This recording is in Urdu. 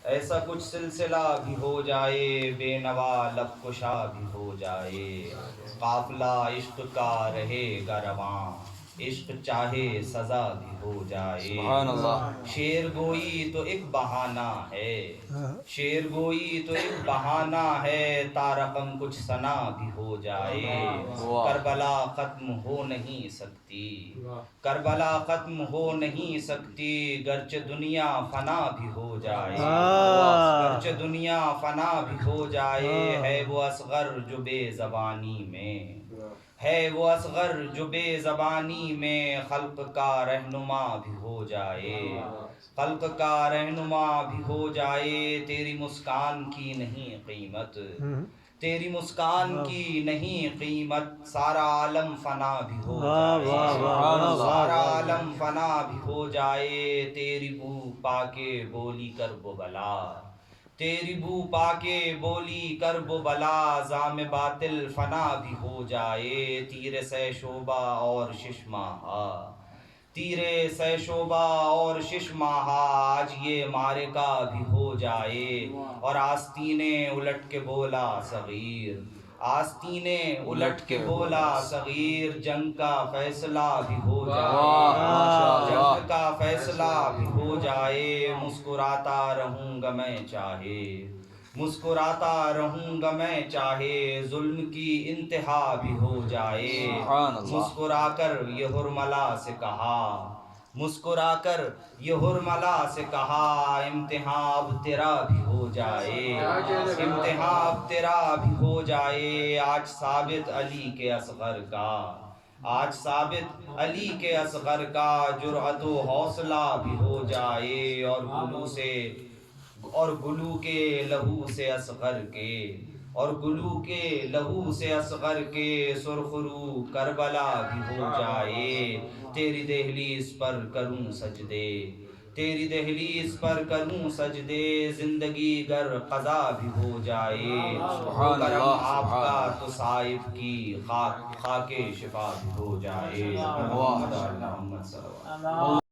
ایسا کچھ سلسلہ بھی ہو جائے، بے نوا لب کشا بھی ہو جائے، قافلہ عشق کا رہے گا رواں، عشق چاہے سزا بھی ہو جائے۔ سبحان اللہ۔ شعر گوئی تو ایک بہانہ ہے، شعر گوئی تو ایک بہانہ ہے، تا رقم کچھ ثنا بھی ہو جائے۔ کربلا ختم ہو نہیں سکتی، کربلا ختم ہو نہیں سکتی، گرچہ دنیا فنا بھی ہو جائے، گرچہ دنیا فنا بھی ہو جائے۔ ہے وہ اصغر جو بے زبانی میں، ہے وہ اصغر جو بے زبانی میں، خلق کا رہنما بھی ہو جائے، خلق کا رہنما بھی ہو جائے۔ تیری مسکان کی نہیں قیمت، تیری مسکان کی نہیں قیمت، سارا عالم فنا بھی ہو جائے، سارا عالم فنا بھی ہو جائے۔ تیری بو پا کے بولی کرب و بلا، تیری بو پا کے بولی کرب و بلا، زام باطل فنا بھی ہو جائے۔ تیر سہ شعبہ اور شش ماہا، تیرے سہ شعبہ اور شش ماہا، آج یہ معرکہ بھی ہو جائے۔ اور آستینے الٹ کے بولا صغیر، آستینے الٹ کے بولا صغیر، جنگ کا فیصلہ بھی ہو جائے، جنگ کا فیصلہ بھی ہو جائے۔ مسکراتا رہوں گا میں چاہے، مسکراتا رہوں گا میں چاہے، ظلم کی انتہا بھی ہو جائے۔ مسکرا کر یہ حرملا سے کہا، مسکرا کر یہ حرملا سے کہا، امتحان اب تیرا بھی ہو جائے، امتحان اب تیرا بھی ہو جائے۔ آج ثابت علی کے اصغر کا، آج ثابت علی کے اصغر کا، جرأت و حوصلہ بھی ہو جائے۔ اور گلو سے، اور گلو کے لہو سے اصغر کے، اور گلو کے لہو سے اصغر کے، سرخ رو کربلا بھی ہو جائے۔ تیری دہلیز پر کروں سجدے، تیری دہلیز پر کروں سجدے، زندگی گر قضا بھی ہو جائے۔ ہو کرم آپ کا تو صائب کی خاک، خاک شفا بھی ہو جائے۔ محمد صلی اللہ علیہ وسلم۔